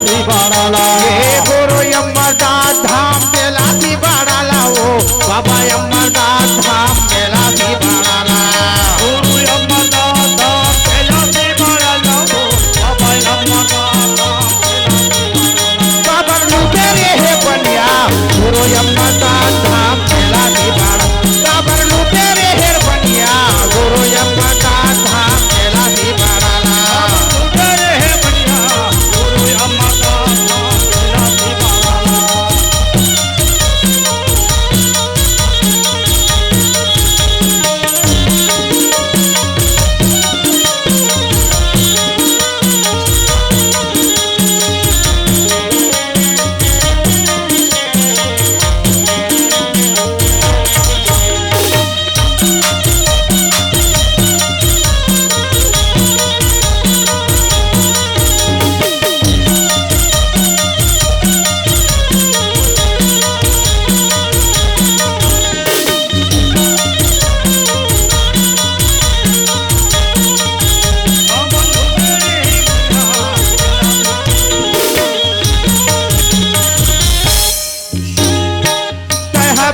बाड़ाला गुरु अमरनाथ धाम बेलासी बाड़ाला ओ बाबा अमरनाथ धाम बेलासी बाड़ाला गुरु अमरनाथ धाम बेलासी बाड़ाला ओ बाबा अमरनाथ धाम बाबर लुटे रे बनिया गुरु अमरनाथ धाम बेलासी बाड़ा बाबर लुटे रे बनिया गुरु अमरनाथ धाम बेलासी बाड़ाला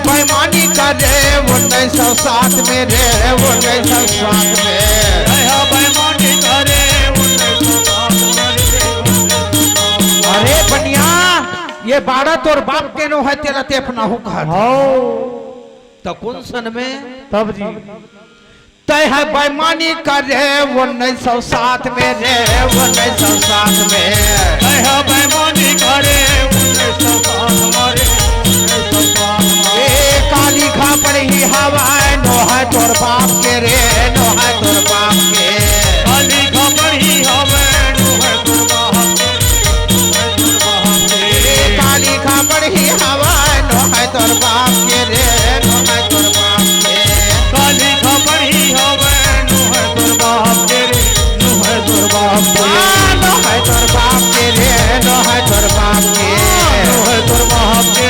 बेईमानी करे 1907 में रे 1907 में बेईमानी करे 1907 अरे बनिया ये बाड़ा तोर बाप के नो है तेरा ते अपना हु घर तो कौन सन में तब जी तय है बेईमानी करे 1907 में रे 1907 में बेईमानी करे 1907 ए काली खा पड़ी हवा नो है तोर बाप के रे नो है तोर बाप के काली खा पड़ी हवा नो है तोर बाप के काली खा पड़ी हवा नो है तोर बाप के रे नो है तोर बाप के काली खा पड़ी हवा नो है तोर बाप के नो है तोर बाप के नो है तोर बाप के रे नो है तोर बाप के नो है तोर बाप के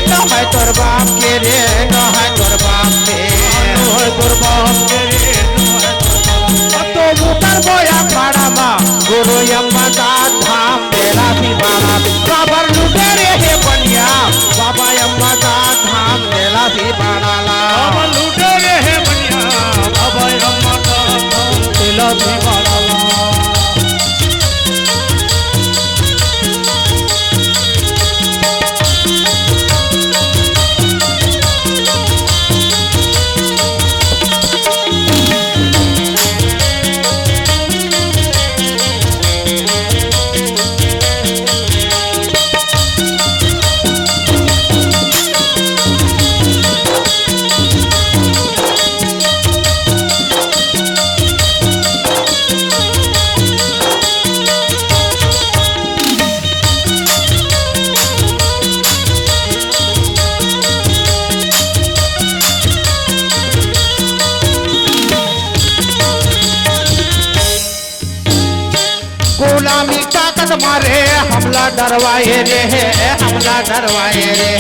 नो है तोर बाप के रे नो है तोर बाप के नो है तोर बाप के तो उतर बोया खाड़ा मा गुरु अमरनाथ धाम बेलासी बाड़ा बाबर लुटे रे बनिया बाबा अमरनाथ धाम बेलासी बाड़ाला बाबा लूटे रे है बनिया बाबा अमरनाथ धाम बेलासी बाड़ाला गुलामी ताकत मारे हमला डरवाए रे हमला डरवाए रे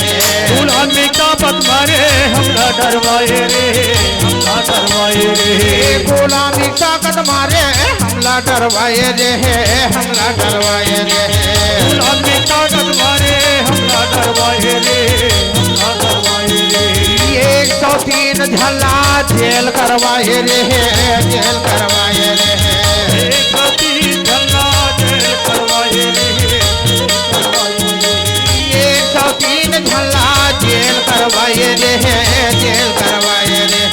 गुलामी ताकत मारे हमला डरवाए रे हमला डरवाए रे गुलामी ताकत मारे हमला डरवाए रे हमला डरवाए रे गुलामी ताकत मारे हमला डरवाए रे हमला डरवाए रे 103 झल्ला जेल करवाए रे जेल करवाए रे 103 झल्ला जेल करवाए रे 103 झल्ला जेल करवाए रे जेल करवाए रे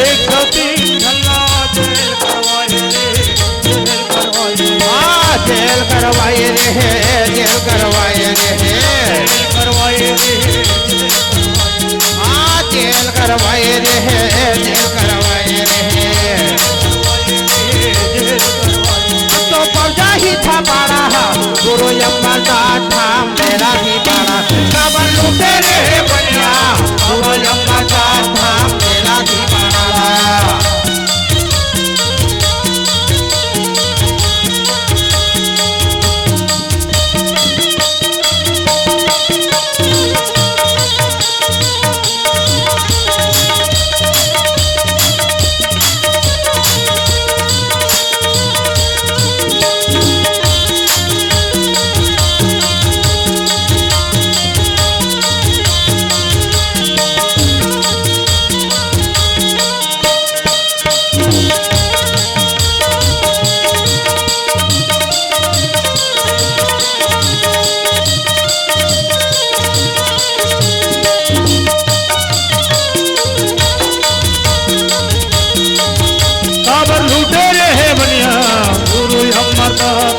103 झल्ला जेल करवाए रे जेल करवाए जेल करवाए रे जेल करवाए रे करवाए रे जेल करवाए रे जेल करवाए रे तो पौजा ही था बाड़ा गुरु अमरनाथ धाम बेलासी बाड़ा काबर लुटे रे बनिया गुरु अमरनाथ धाम बेलासी बाड़ा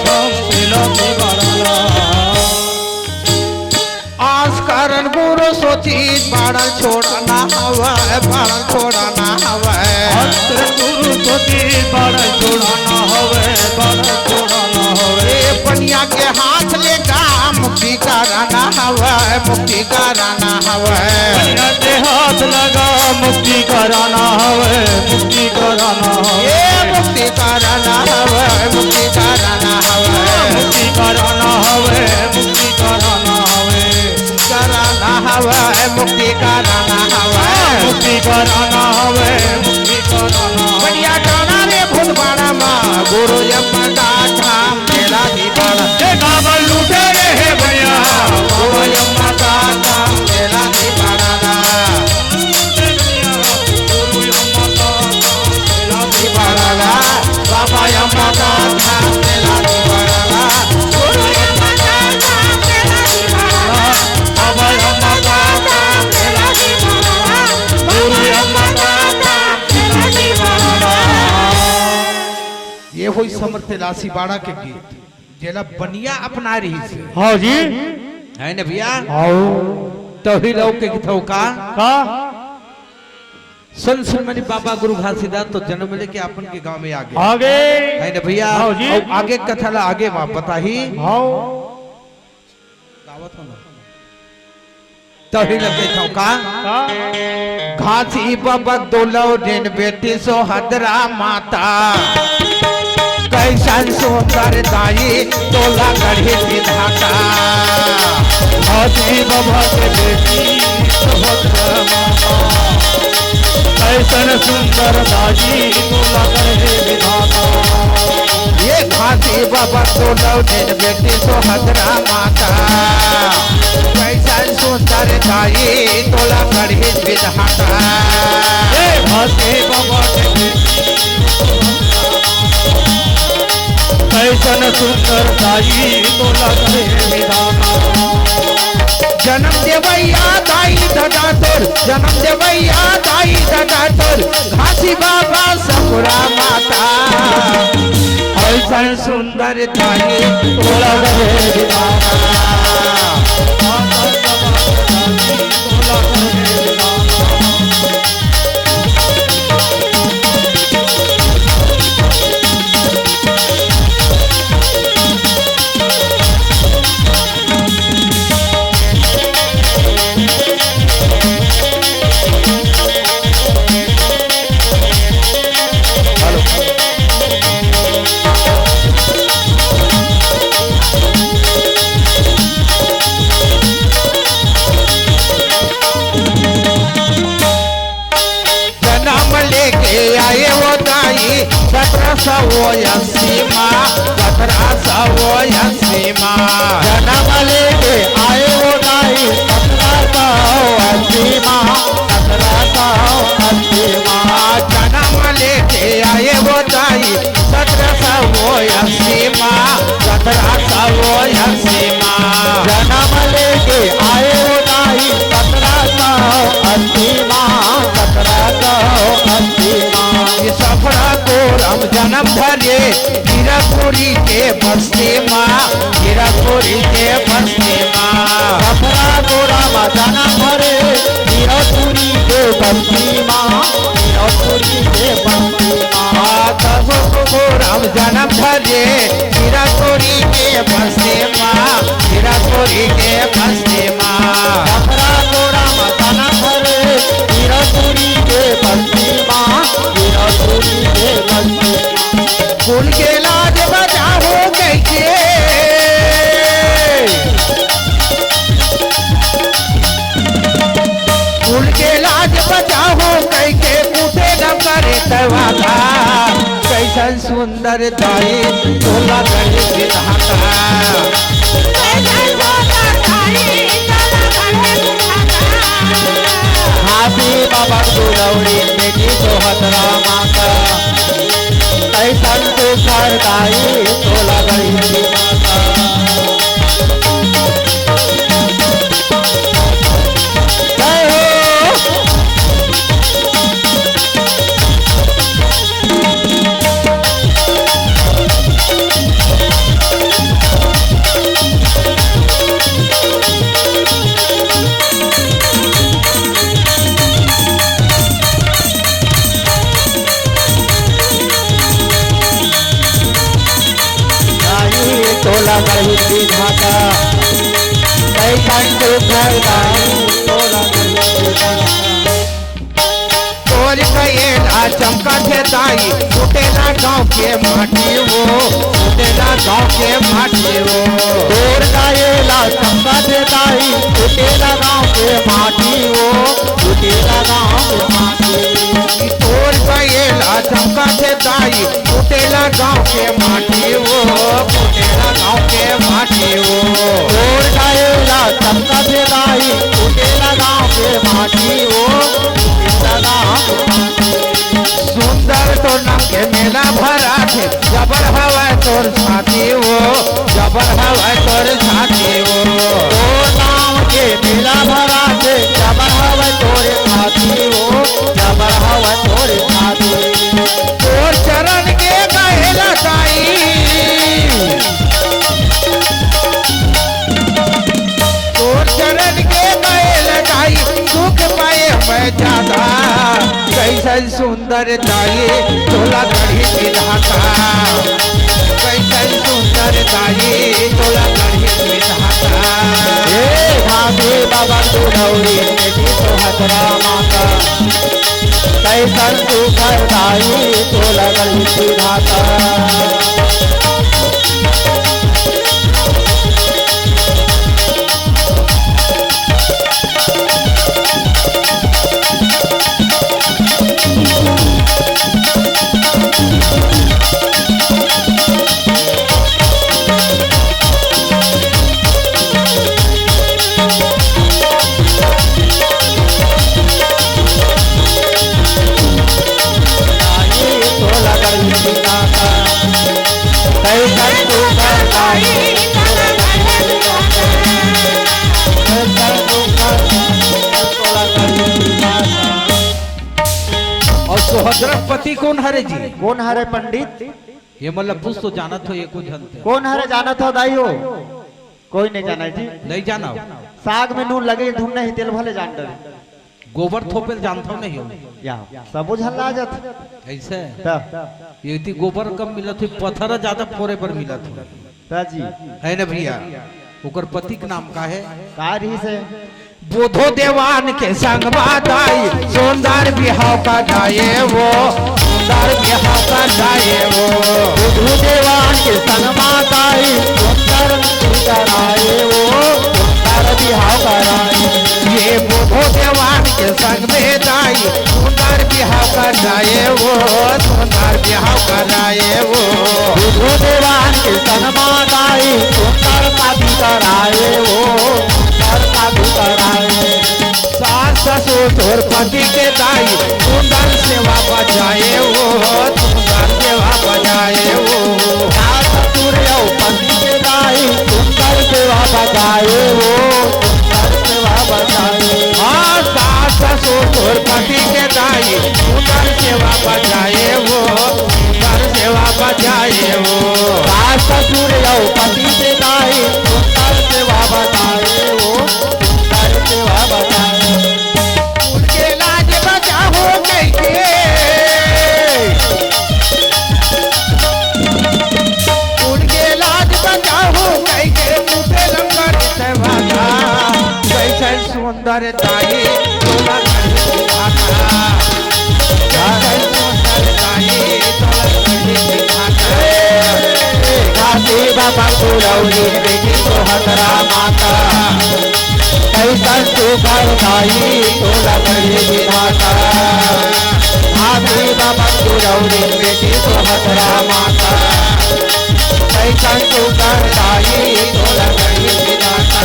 धाम बेलासी बाड़ा आस कारण गुरु सोची बाड़ा छोड़ना हवे बाड़ा छोड़ना हवे अंतर गुरु सोची बाड़ा छोड़ना हवे बाड़ा छोड़ना हवे ए बनिया के हाथ लेगा मुक्ति कराना हवे मुक्ति कराना हवे बनिया के हाथ लगा मुक्ति कराना हवे मुक्ति कराना हवे ए मुक्ति कराना हवे मुक्ति कराना हवे मुक्ति कराना हवे मुक्ति कराना हवे कराना हवे मुक्ति कराना हवे मुक्ति कराना हवे मुक्ति कराना हवे बनिया गाना रे भूत बाड़ा माँ गुरु यमदा धाम मेला दी बाड़ा ये काबल लूटे रे हे भैया गुरु यमदा धाम मेला दी बाड़ा दा दी बाड़ा दा बाबा यमदा धाम मेला दी बाड़ा दा गुरु यमदा धाम मेला दी बाड़ा दा बाबा यमदा धाम मेला दी बाड़ा दा गुरु यमदा धाम मेला दी बाड़ा दा ये हुई समर्थ लासी बाड़ा के गीत जेला बनिया अपना रही से हाँ जी है ना भैया आओ तो ही लोग के गीतों का का संसमणि बाबा गुरु घासीदास तो जन्म लेके अपन के गांव में आ गए आगे है ना भैया हाँ जी। और आगे कथा ला आगे मां बता ही आओ तो ही लगे तो का का घासी बाबा दोलो दिन बेटी सो हदरा माता कैसन सुंदर दाई तोला गढ़ी विधाता हाथी बाबा के बेटी सुभद्रा माता कैसन सुंदर दाजी तोला करे विधाता ये घासी बाबा दोलो दिन बेटी सो हदरा माता कैसन सुंदर दाई तोला गढ़ी विधाता ये हाथी बाबा के बेटी कैसन सुंदर दाई तोला करे विधाता जन्म देवैया दाई दादा तोर जन्म देवैया दाई दादा तोर घासी बाबा सपुरा माता ऐसन सुंदर दाई तोला करे विधाता तोला करे विधाता जन्म लेके आए वो दाई 1780 माँ 1780 माँ जन्म लेके आए वो दाई 1780 माँ 1780 माँ जन्म लेके आए वो दाई 1780 माँ 1780 माँ जन्म लेके आए वो दाई 1780 माँ 1780 माँ ये सफरा को हम जन्म धरे हीरापुरी के बस्ती माँ हीरापुरी के बस्ती माँ सफरा गोरा माँ जन्म भरे हीरापुरी के बस्ती माँ हीरापुरी के बस्ती माँ राम जन्म धरे हीरापुरी के बस्ती माँ हीरापुरी के बस्ती माँ सफरा गोरा माँ जन्म भरे हीरापुरी के बस्ती माँ हीरापुरी के बस्ती कुल के लाज बचाओ कैसे कुल के लाज बचाओ कैसे पूछे न करे तवाता कैसन सुंदर दाई तोला गढ़ी विधाता हाथी बाबा दुलौड़ी बेटी सोहतरा माता कैसन तो सरदाई तोला गई माता जय हो तोला गढ़ी विधाता कैसन सुखदाई तोला गढ़ी विधाता तोर गएला चमका थे दाई टूटेला गाँव के माटी वो टूटेला गाँव के माटी वो तोर गएला चमका थे दाई टूटेला गाँव के माटी वो टूटेला गाँव के माटी तोर गएला चमका थे दाई टूटेला गाँव के माटी वो टूटेला गाँव के माटी वो तोर गएला चमका थे दाई टूटेला गाँव के माटी वो टूटेला गाँव के माटी सुंदर तो नाम के मेला भरा थे जबर हवा तोर छाती वो जबर हवा तोर छाती वो तोर नाम के मेला भरा थे जबर हवा तोरे छाती वो जबर हवा तोरे छाती तोर चरण के गएला दाई तोर चरण के गएला दाई दुख पाए मैं ज्यादा कैसन सुंदर दाई तोला गढ़ी विधाता कैसन सुंदर दाई तोला गढ़ी विधाता हे भाभी बाबा दुधौरी बेटी सोहतरा माता कैसन सुखदाई तोला गढ़ी विधाता तोला गढ़ी विधाता कैसन सुखदाई तोला गढ़ी विधाता। और सोहद्रपति कौन हरे जी कौन हरे पंडित ये मतलब कुछ तो जानत हो ये कुछ जानते कौन हरे जाना था दाई हो कोई नहीं जाना जी नहीं जाना साग में नून लगे धुन नहीं तेल भले जान डरे गोबर थोपेल जानता हूँ नहीं हो या सब झल्ला जात ऐसे त ये थी गोबर कम मिला थी पत्थर ज्यादा फोरे पर मिला था जी है ना भैया ओकर पति के नाम का है कारी से बोधो देवान के संग बाताई सुंदर बिहाव का जाए वो सुंदर बिहाव का जाए वो बुधु देवान के संग माताई सुंदर कराए वो सुंदर बिहाव कराए ये बोधो देवान के संग में जाई सुंदर बिहाव का जाए वो सुंदर बिहाव का जाए वो बुधु देवान के संग माताई सुंदर शादी कराए वो सुंदर शादी कराए सास ससुर तोर पति के दाई सुंदर सेवा बजाए वो सुंदर सेवा बजाए वो सास ससुर यौ पति के दाई सुंदर सेवा बजाए वो सुंदर सेवा बजाए हाँ सास ससुर तोर पति के दाई सुंदर सेवा बजाए वो सुंदर सेवा बजाए वो सास ससुर यौ पति के दाई सुंदर सेवा बजाए वो सुंदर सेवा बजाए उनके लाज बचाओ कैसे उनके लाज बचाओ कैसे टूटे लंगर सेवाता कैसे सुंदर ताई तोला गढ़ी विधाता कैसे सुंदर ताई तोला गढ़ी विधाता घाटी बाबा गुरौरी बेटी सोहतरा माता कैसन सुखदाई तोला गढ़ी विधाता घाटी बाबा गुरौरी बेटी सोहतरा माता कैसन सुखदाई तोला गढ़ी विधाता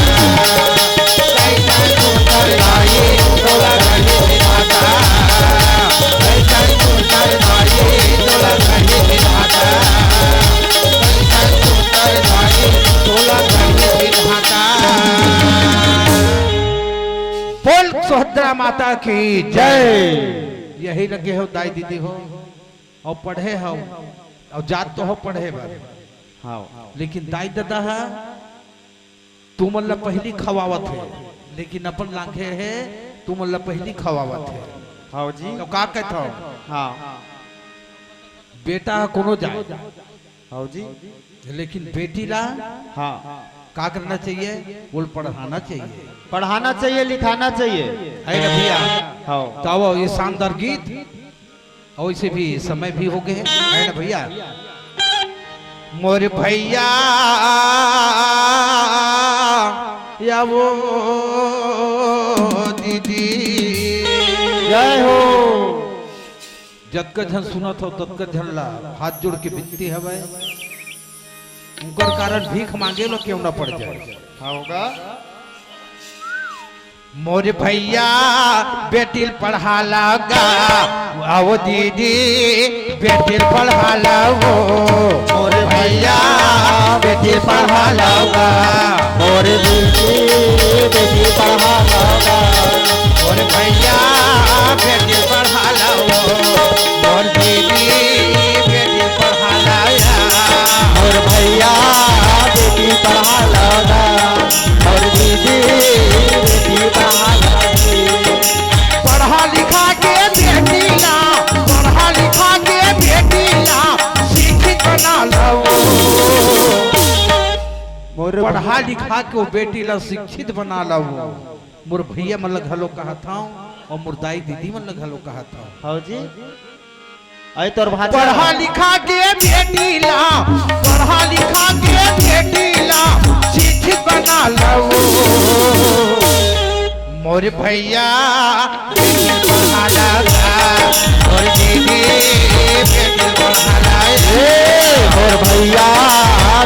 कैसन सुखदाई तोला गढ़ी विधाता कैसन सुखदाई तोला गढ़ी विधाता कैसन सुखदाई तोला गढ़ी विधाता बोल सुभद्रा माता की जय यही लगे हो दाई दीदी हो और पढ़े हो और जात तो हो पढ़े बारे हाँ लेकिन दाई दादा है तू मतलब पहली खवावत है लेकिन अपन लाखे है तू मतलब पहली खवावत है हाँ जी तो का कहता हो हाँ बेटा कोनो जाए हाँ जी। लेकिन बेटी ला हाँ, का करना चाहिए? बोल पढ़ाना चाहिए, पढ़ाना चाहिए, लिखाना चाहिए। है ना भैया? हाँ, तो अब ये शानदार गीत और इसे भी समय भी हो गए है ना भैया? मोर भैया या वो दीदी, जय हो। जत का झन सुना था तत का झन ला हाथ जोड़ के बिनती है भाई, उनकर कारण भीख मांगे लो क्यों ना पड़ जाए। हाँ होगा। मोर भैया बेटी पढ़ा लगा, आओ दीदी बेटी पढ़ा लगो। मोर भैया बेटी पढ़ा लगा, मोर दीदी बेटी पढ़ा लगा। मोर भैया बेटी पढ़ा लगो, मोर दीदी बेटी पढ़ा लगा। मोर भैया बेटी पढ़ा लगा, मोर दीदी बेटी पढ़ा लगी। पढ़ा लिखा के बेटी ला, पढ़ा लिखा के बेटी ला शिक्षित बना लो। मोर पढ़ा लिखा के वो बेटी ला शिक्षित बना लो। मोर भैया मन लग हलो कहा था और मोर दाई दीदी मन लग हलो कहा था। हाँ जी। आई तोर भाषा। पढ़ा लिखा के बेटी ला, पढ़ा लिखा के बेटी ला शिक्षित बना लो। मोर भैया बेटी पढ़ा लगा, मोर दीदी बेटी पढ़ा लगा। मोर भैया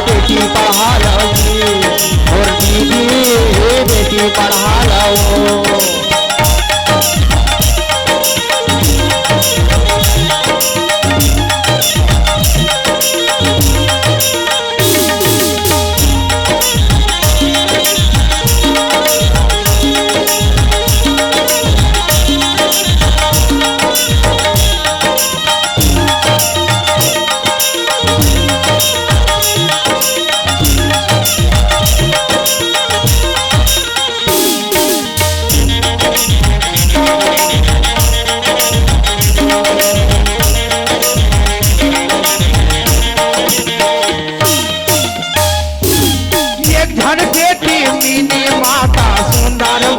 बेटी पढ़ा लगी, मोर दीदी बेटी पढ़ा लो।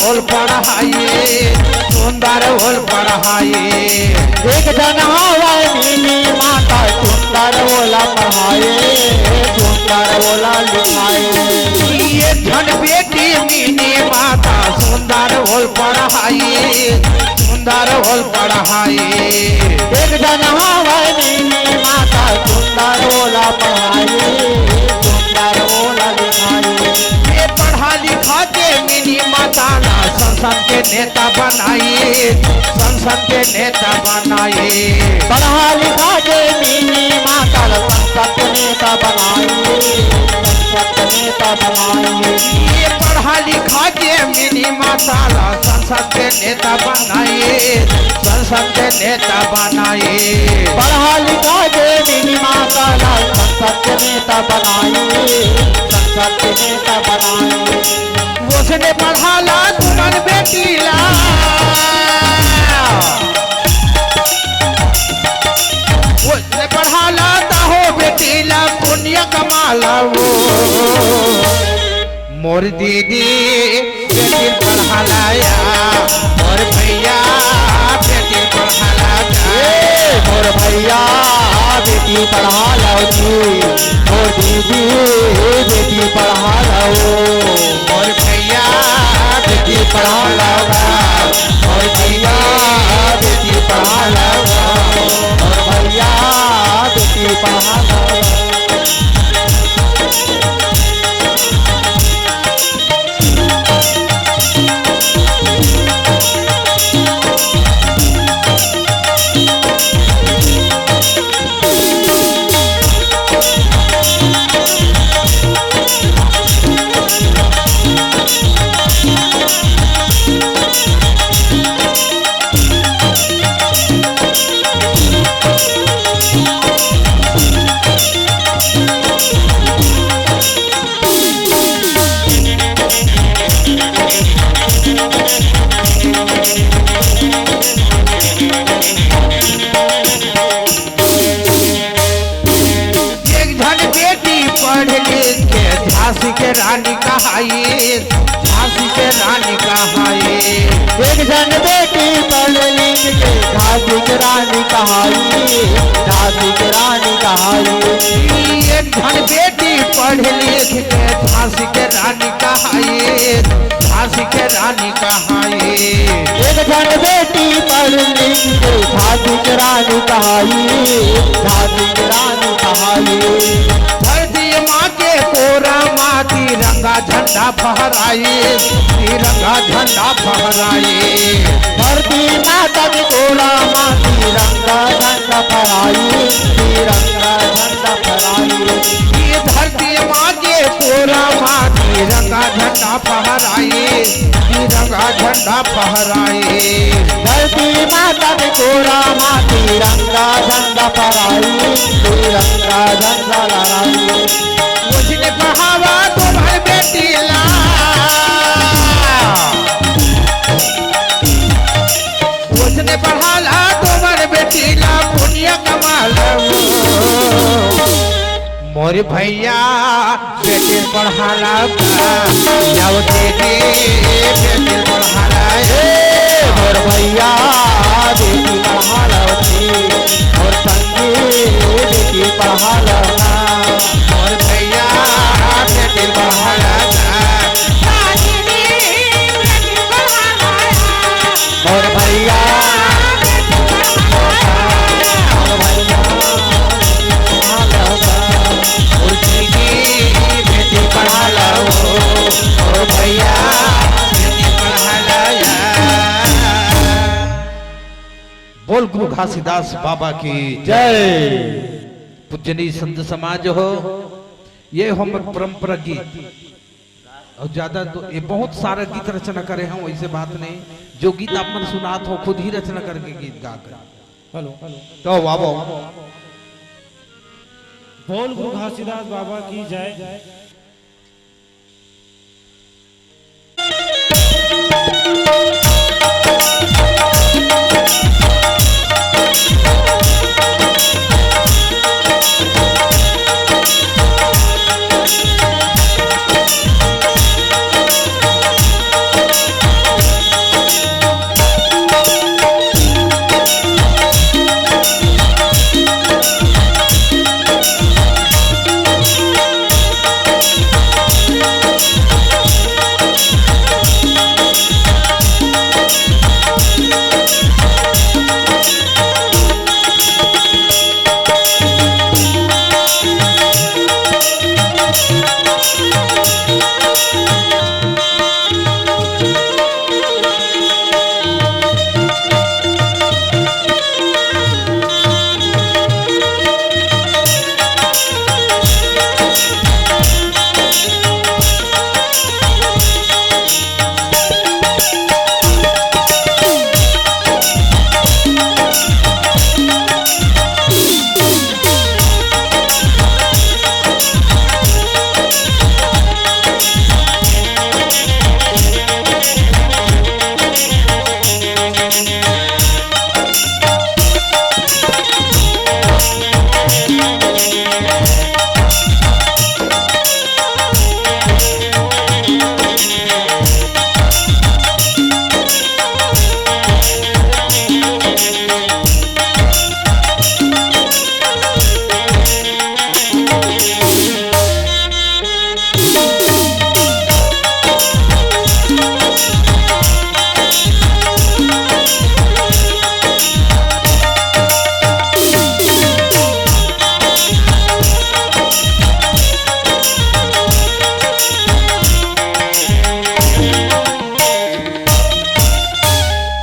बोल पढ़ाइए, सुंदर बोल पढ़ाइए। एक जन हवाए मिली माता सुंदर बोला पढ़ाए, सुंदर बोला लिखाए। ये धन बेटी मिनी माता सुंदर बोल पढ़ाइए, सुंदर बोल पढ़ाइए। एक जन हवाए मिली माता सुंदर बोला पढ़ाए, सुंदर बोला लिखाए। ये पढ़ा लिखा के मिनी माता ना संसद के नेता बनाइए, संसद के नेता बनाइए। पढ़ा लिखा के मिली माता संसद के नेता बनाइए, संसद के नेता बनाइए। ये पढ़ा लिखा के मिनी माता संसद के नेता बनाइए, संसद के नेता बनाइए। पढ़ा लिखा के मिली माता संसद के नेता बनाइए, संसद के नेता बनाइए। उसने पढ़ा ला तुमन बेटी ला, उसने पढ़ा ला हो बेटी ला पुण्य कमा ला। वो मोर दीदी बेटी पढ़ा लाया, मोर भैया बेटी पढ़ा लाया। मोर भैया बेटी पढ़ा लो जी, मोर दीदी बेटी पढ़ा लो। मोर भैया बेटी पढ़ा लो, मोर भैया बेटी पढ़ा लो, मोर भैया बेटी पढ़ा लो। के रानी कहाई, झांसी के रानी कहाई। एक जन बेटी पढ़ लिख के झांसी की रानी कहाई, झांसी की रानी कहाई। एक जन बेटी पढ़ लिख के झांसी के रानी कहाई, झांसी के रानी कहाई। एक जन बेटी पढ़ लिख के झांसी की रानी कहाई, झांसी की रानी कहाई। धरती माँ के कोरा माँ तिरंगा झंडा फहराई, तिरंगा झंडा फहराई। धरती माता की कोरा माँ तिरंगा झंडा फहराई, तिरंगा झंडा फहराई। ये धरती माँ के कोरा माँ तिरंगा झंडा फहराई, तिरंगा झंडा फहराई। धरती माता की कोरा माँ तिरंगा झंडा फहराई, तिरंगा झंडा लहराई। उसने कहावा तुम्हारी बेटी ला, उसने पढ़ाला तुम्हारे बेटी ला पुण्य कमाल। मोर भैया बेटी पढ़ाला बेटी पढ़ाला और भैया बेटी पढ़ा लौटी, और संगी बेटी पढ़ा लौना। मोर भैया बेटी पढ़ाला और भैया बेटी पढ़ा लो, और भैया बेटी पढ़ा लो। बोल गुरु घासीदास बाबा की जय। पूजनीय संत समाज हो, ये हम परंपरा गीत और ज्यादा तो ये बहुत सारा गीत रचना करे हैं, वैसे बात नहीं। जो गीत आप मन सुनात हो खुद ही रचना करके गीत गा कर। हेलो तो बाबा बोल गुरु घासीदास बाबा की जय।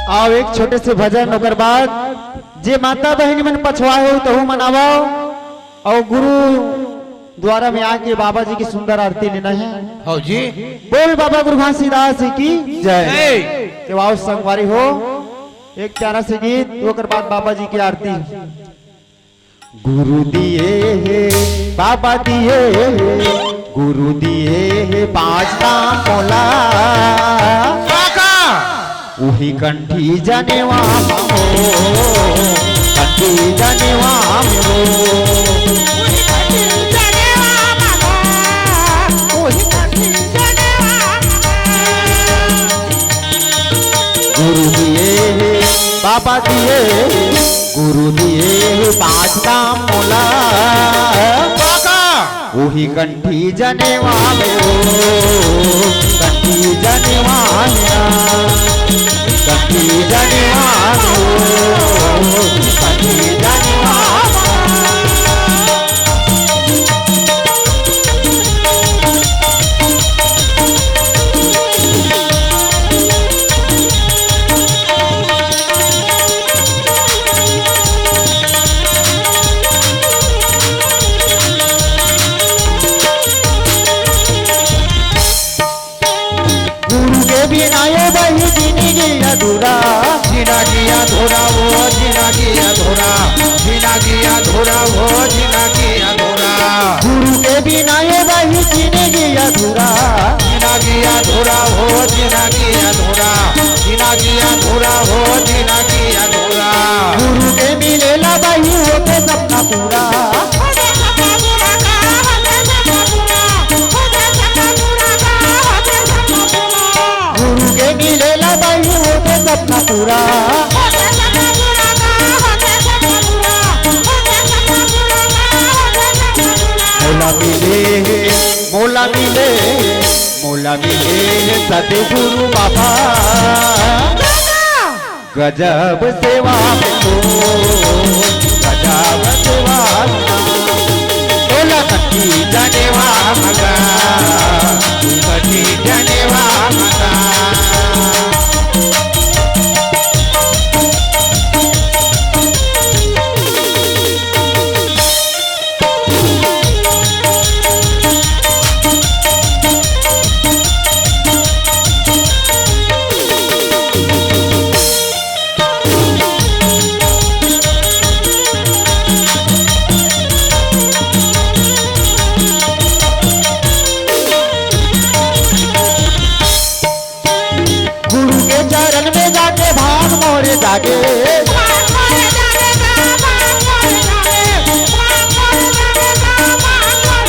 आओ एक छोटे से भजन ओकर बाद जे माता बहन मन पछवाए हो तहु मनावाओ, और गुरु द्वारा में आके बाबा जी की सुंदर आरती लेना है। हो जी बोल बाबा गुरु घासीदास की जय। जय। के आओ संगवारी हो एक प्यारा से गीत, ओकर बाद बाबा जी की आरती। गुरु दिए है बाबा दिए है, गुरु दिए है 5 नाम मोला, उही कंठी जनेवा हो, कंठी जनेवा हो, उही कंठी बाबा दिए गुरु दिए पांच काम मोला काका वही कंठी जनेवा में हो कंठी जनेवा कंठी जनेवा में हो कंठी जनेवा बिना ये वही जिंदगी अधूरा जिंदगी अधूरा वो जिंदगी अधूरा जिंदगी अधूरा वो जिंदगी अधूरा गुरु के बिना ये वही जिंदगी अधूरा जिंदगी अधूरा हो जिंदगी अधूरा जिंदगी अधूरा हो जिंदगी अधूरा गुरु के मिलेला वही होते सपना पूरा गुरु के मिलेला वही होते सपना पूरा मोला मिले मोला मिले मोला मिले सतगुरु बाबा गजब सेवा में हो गजब सेवा बोला कटी जनेवा मगा कटी जनेवा मगा चरण में जाके भाग मोरे जागे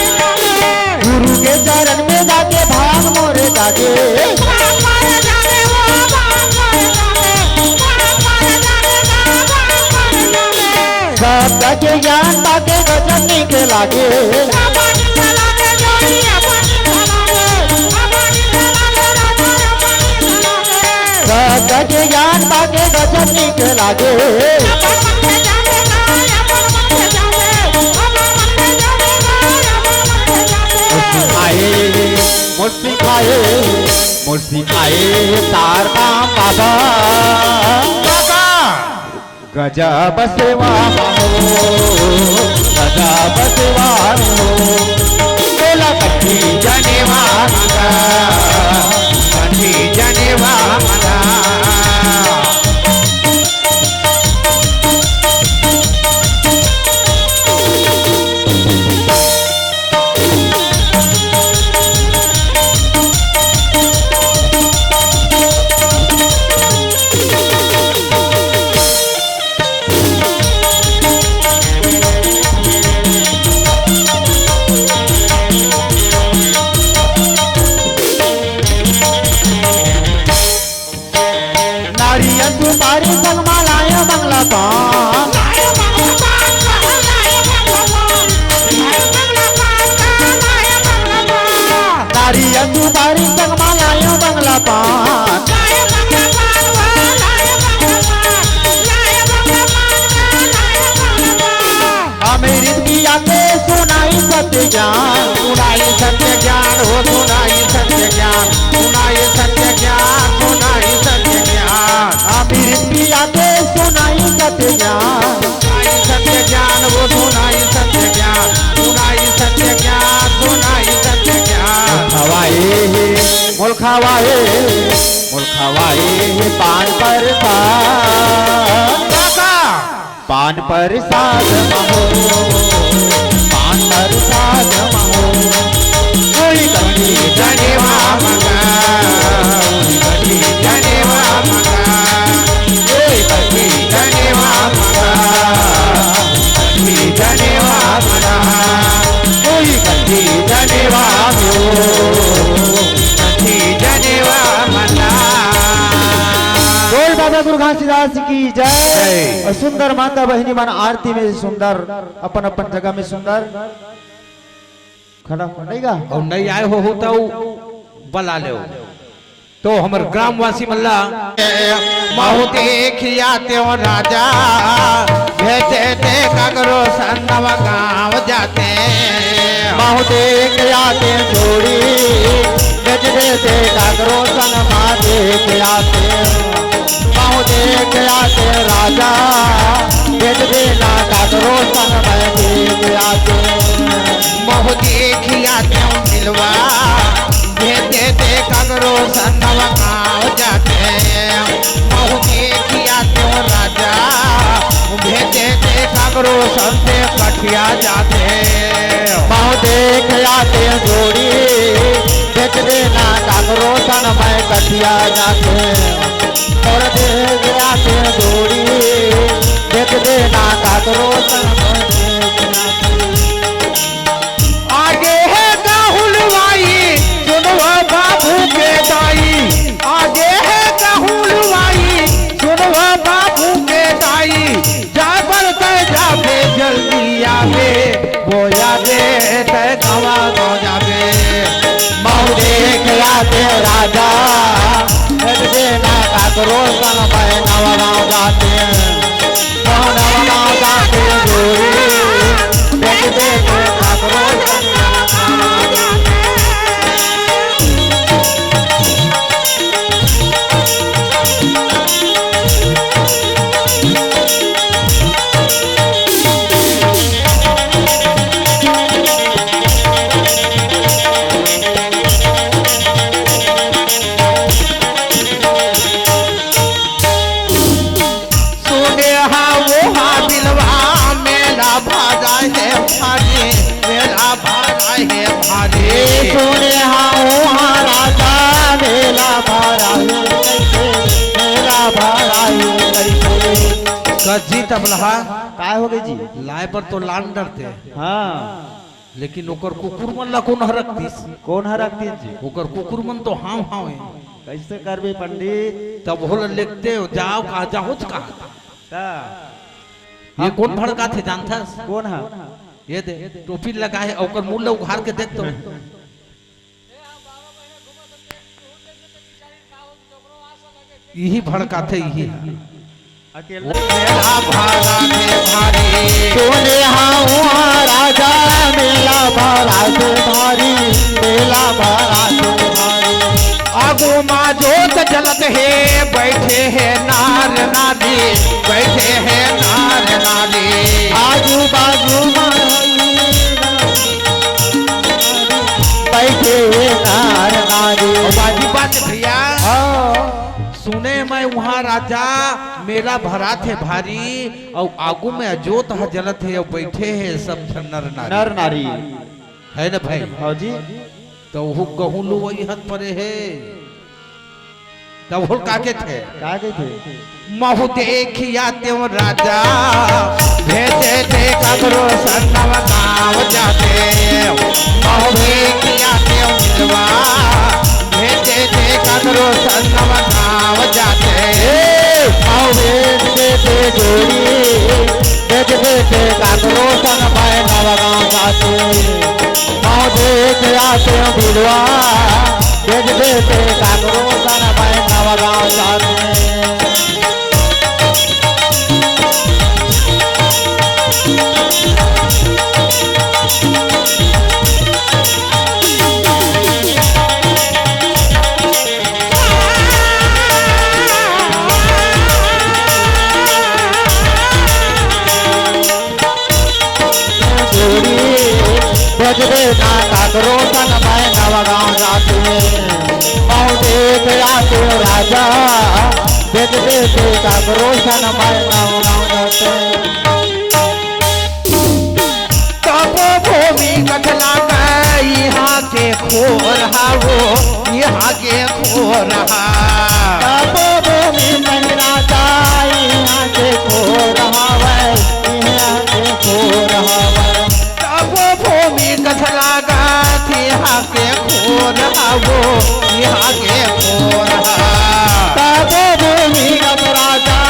गुरु के चरण में जाके भाग मोरे जागे सब के ज्ञान बाके गजब के लागे के ज्ञान बाके गजब नीक लागे मुर्सी खाए मुर्सी खाए तार काम बाबा गजब सेवा हो गजब सेवा हो बोला कठी जनेवा मगा कटी जनेवा मगा सुपारी संगमा लाया बंगला पान नारियल सुपारी संगमा लाया बंगला पान अमेरित की आके सुनाई सत्य ज्ञान सुनाई सत्य ज्ञान हो सुनाई सत्य ज्ञान सुनाई सत्य ज्ञान सुनाई सत्य ज्ञान अमेरित की आके सुनाई सत्य ज्ञान सुनाई सत्य ज्ञान वो सुनाई सत्य ज्ञान सुनाई सत्य ज्ञान सुनाई सत्य ज्ञान खवाए मुल खवाए पान पर पान पर साध महो पान पर साध महो कोई कभी जनेवा मगा कटी जनेवा मगा कटी जनेवा मगा कटी जनेवा मगा कोई कभी जनेवा कटी जनेवा मगा बोल बाबा दुर्गा घासीदास की जय। जय। और सुंदर माता बहनी मन आरती में सुंदर अपन अपन जगह में सुंदर खड़ा होगा। और नहीं आए हो तो बला ले तो हमर ग्रामवासी मल्ला महु देखिया त्यो राजा भेजे ते कगरो सन्नव गाँव जाते महु देख आते जोड़ी गजरे से कागरो सन माँ देख आते महु देख आते राजा गजरे ना कागरो सन मैं देख आते महु देखिया त्यो मिलवा भेजे ते कगरो सन्नव गाँव जाते महु देखिया त्यो राजा भेजे ते कगरो संते कठिया जाते महु देख आते जोड़ी गजरे ना कागरो सन मैं कटिया जाते और देख आते जोड़ी गजरे ना कागरो सन मैं देख आते। आगे है गाहुलवाई सुनवा बाबू के दाई आगे है गाहुलवाई सुनवा बाबू के दाई जा पर तय जाबे जल्दी आवे वो आगे तय गवा दो जाबे महु देख आते राजा गजरे ना कागरो सन मैं नवगांव जाते नवगांव जाते जोड़ी गजरे ना कागरो सन नवगांव जाते। सुने हाँ वो हाँ दिलवा मेला भाजा है भारी मेला भाजा है भारी सुने हाँ राजा मेला भारा कैसे मेला भारा कैसे कजी तबलहा काय हो गई जी। लाए पर तो लान डरते हैं हाँ लेकिन ओकर कुकुर मन ला कौन हरकतीस कौन हरकती जी। ओकर कुकुर मन तो हाव हाव है कैसे करबे पंडित तब होल लिखते हो जाओ कहा जाओ कहा का ये कौन भड़का थे जानता कौन है ये दे टोपी लगाए ओकर मुंह ला उघार के देख तो यही भड़का थे यही अकेला मेला भागा थे भारी सुने हाँ राजा मेला भारा से भारी मेला भारा से भारी आगो माँ जोत जलत है बैठे है नार नादी बैठे है नार नादी आजू बाजू बैठे नार नारी बाजी बात भैया हाँ सुने मैं वहाँ राजा मेला भरा थे भारी और आगू में अजोत है जलत है और बैठे है सब नर नारी नर नारी है ना भाई हाँ जी। तो वो गहूं लो वही हथ परे है तब होल काके थे का गए थे महु देखिया त्यों राजा भेजे थे कगरो सन्नव गाँव जाते महु देखिया त्यों मिलवा भेजे थे कगरो सन्नव गाँव जाते आओ बेटे जोड़ी बेच बेटे काकरो सन मैं नवगांव जाते आओ देख आते बिलवा बेच बेटे काकरो सन मैं नवगांव जाते। बजरे ना काकरो सन मैं नवगांव जाते पाँव देख आते राजा बजरे से काकरो सन मैं नवगांव जाते। तब भूमि कथला यहाँ के खो रहा वो यहाँ के खो रहा तब भूमि नहीं राजा यहाँ से खो रहा है यहाँ से खो रहा है तब भूमि कथला यहाँ के खो रहा वो यहाँ के खो रहा तब भूमि राजा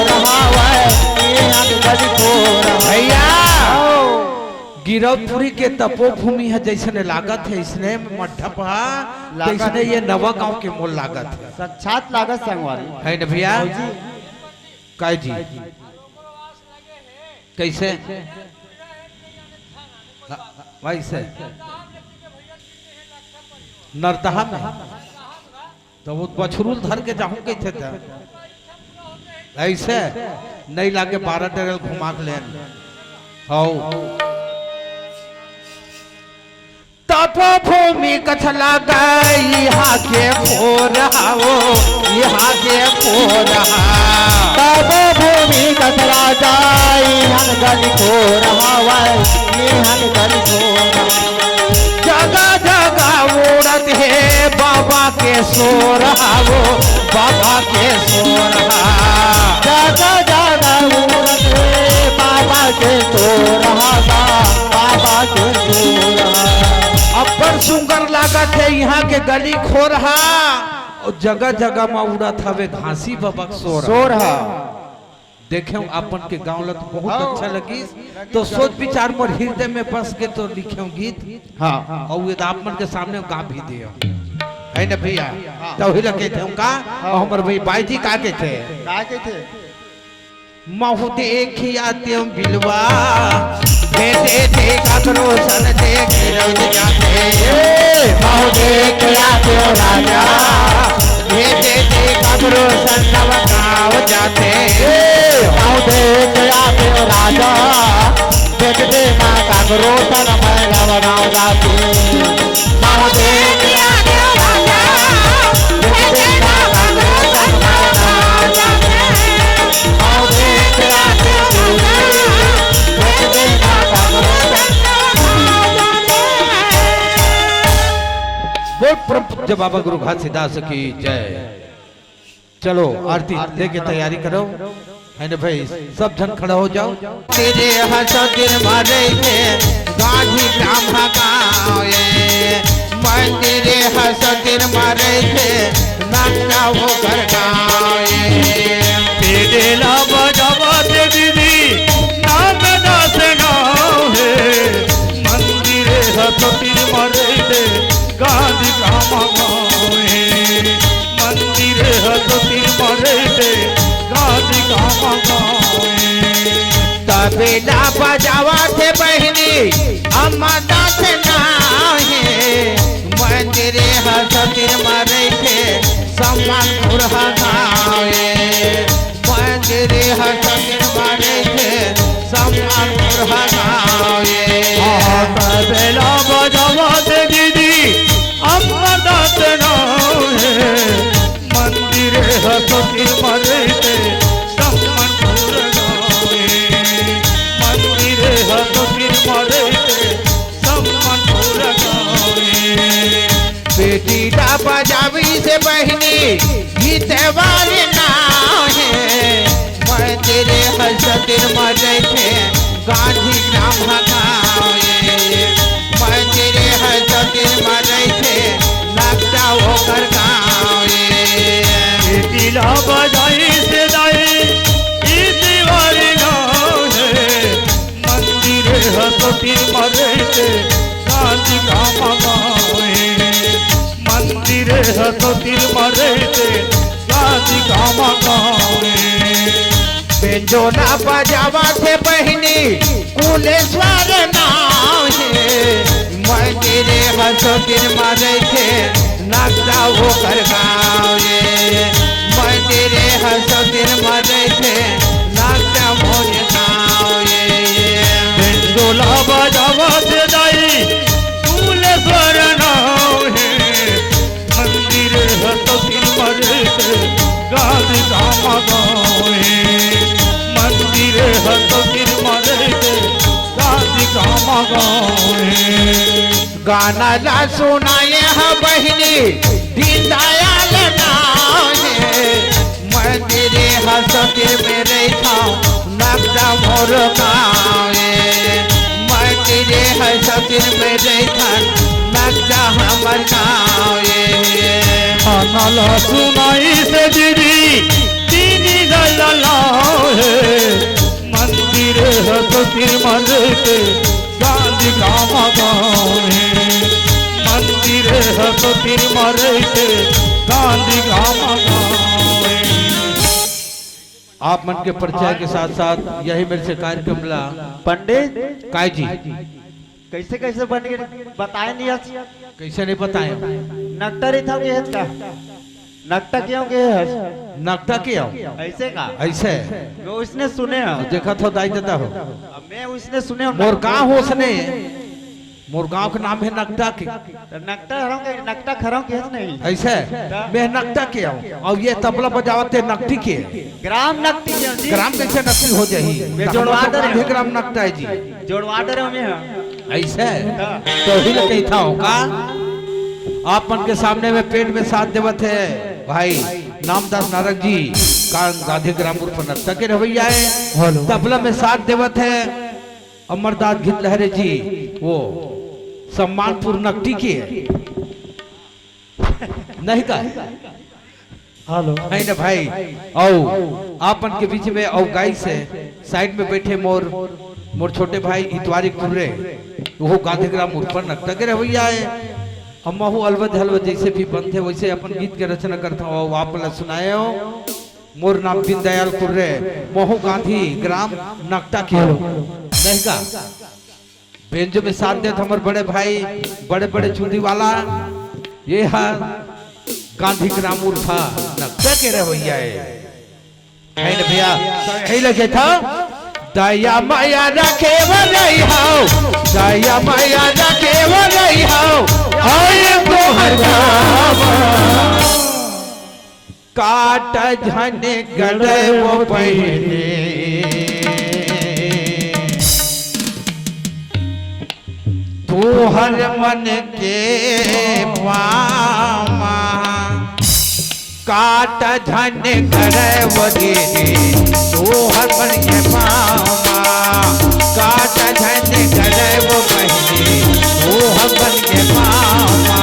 रहावे यहाँ के गली खो रहा भैया गिरौदपुरी के तपोभूमि है जैसने लागत है इसने मठपा जैसने ये नवा गांव के मोल लागत है साक्षात लागत संगवारी है न भैया काय जी कैसे वैसे नरतहा में तो वो बछरूल धर के जाऊं कैसे थे ऐसे नहीं लागे 12 डरल घुमा के लेन हो तपोभूमि कथला गई यहाँ के फोर हो यहाँ के फोर तपोभूमि कथला जाई यहाँ गली खो रहावे यहाँ के गली खो रहा जगह जगह उड़त है बाबा के सोर हो बाबा के सोर जगह जगह उड़त है बाबा के सो रहा बाबा के सो रहा अपर सुंदर लागत है यहाँ के गली खो रहा और जगह जगह में उड़त हवे घासी बाबा सो रहा देखे अपन के गाँव लग बहुत अच्छा लगी तो सोच विचार मोर हृदय में बस के तो लिखे गीत हाँ और ये आपन के सामने गा भी दियो है ना भैया तो ही लगे थे उनका और हमारे भाई बाई जी का के थे महु देखिया त्यों बिलवा भेटे थे कतरो सन दे गिरौद जाते महु देखिया त्यों राजा भेटे थे कतरो सन नवकाव जाते महु देखिया त्यों राजा देखते ना कागरो सन मैं नवनाव जाती महु देखिया त्यों राजा देखते ना कागरो सन मैं नवनाव जाती महु देखिया त्यों देखते ना कागरो सन बोल जब बाबा गुरु घासीदास की जय। चलो आरती लेके तैयारी करो है ना भाई सब जन खड़ा हो जाओ तेरे हसदिन मारे थे गांधी ब्राह्मण गाँव मंदिरे हसदिन मारे थे नाचा हो कर गाँव तेरे लाभ जवाते दीदी नाम दास गाँव है मंदिरे हसदिन मारे थे गांधी ब्राह्मण गाँव मंदिरे हसदिन मारे थे गांधी तबेला बजावा थे बहनी अम्मा दास नाहे मंदिरे हसदिन मारे थे सम्मान पुरहा गावे मंदिरे हसदिन मारे थे सम्मान पुरहा गावे तबेला बजावा थे दीदी अम्मा दास नाहे मंदिरे हसदिन मारे थे सम्मान पुरहा मंदिरे हसदिन मारे थे सम्मान पुरहा बेटी डा बजावी से बहनी गीत वाले नाहे मंदिरे हसदिन मारे थे गांधी ग्राम गाँव मंदिरे हसदिन मारे थे लगता होकर गाँव बेटी डा बजाई से दाई गीत वाले नाहे मंदिरे हसदिन मारे थे गांधी ग्राम गाँव मंदिरे हसदिन मारे थे गांधी गाँव गाँव बेंजो ना बजावा थे बहनी कुलेश्वर नाव है मंदिरे हसदिन मारे थे नागदा होकर गाँव मंदिरे हसदिन मारे थे नागदा मोर गाँव बेंजो ना बजावा थे दाई कुलेश्वर नाव है मंदिरे हसदिन मारे थे गांधी गाँव गाँव मंदिरे हसदिन मारे थे गांधी गाँव गाँव गाना ला सुनाए है बहनी दीनदयाल नाव मंदिरे हसदिन मेरे था नगदा मोर गाँव मंदिरे हसदिन मेरे था नगदा हमर गाँव सुनाई से दीदी दीदी ललाए मंदिर हसतिर मरते गांधी गाँव गाँवे मंदिर हसतिर मरते गांधी गाँव गाँवे। आप मन के परिचय के साथ साथ यही मेरे से कार्यक्रम ला पंडित काय जी कैसे कैसे बन गए बताए नहीं आज। कैसे नहीं बताए नकटर ही था कि है का नकटा क्यों के है नकटा क्यों ऐसे का ऐसे मैं उसने सुने हैं देखा तो दाई देता हो अब मैं उसने सुने हैं मोर गाँव हो उसने मोर गाँव का नाम है नकटा की तो नकटा हराऊंगे नकटा खराऊं के है नहीं ऐसे मैं नकटा के आऊँ और ये तबला बजावते नकटी के ग्राम नकटी क्यों जी ग्राम कैसे नकटी हो जाही मैं जोड़वा दे रहे ग्राम नकटा है जी जोड़वा दे रहे हूं मैं ऐसे तो ही कही था होगा आप मन के सामने में पेट में साथ देवत है भाई नामदास नारक जी गांधी ग्राम पर नकटा के रवैया है तबला में साथ देवत है अमरदास घित लहरे जी वो सम्मानपुर नकटी की है नहीं का हेलो नहीं ना भाई आओ आपन के बीच में आओ गाई से साइड में बैठे मोर छोटे भाई इतवारी कुर्रे वो गांधीग्राम पर नकटा के रवैया है हम महू अलवद हलवद जैसे भी बनते वैसे अपन गीत के रचना करता हूँ आप सुनाए हो मोर नाम दीनदयाल कुर्रे महू गांधी ग्राम नकटा के नहीं का बेंजो में साथ देते हमारे बड़े भाई बड़े बड़े चूड़ी वाला ये है गांधी ग्राम उर्फा नकटा के रवैया है ना भैया यही लगे था दया माया रखे वो नहीं हो दया माया रखे वो नहीं हो और तो काट झने गड़े वो पहले तू हर मन के मामा काट झने गड़े वो तू हर मन के मामा काट झने गड़े वो पहले तू हर मन के मामा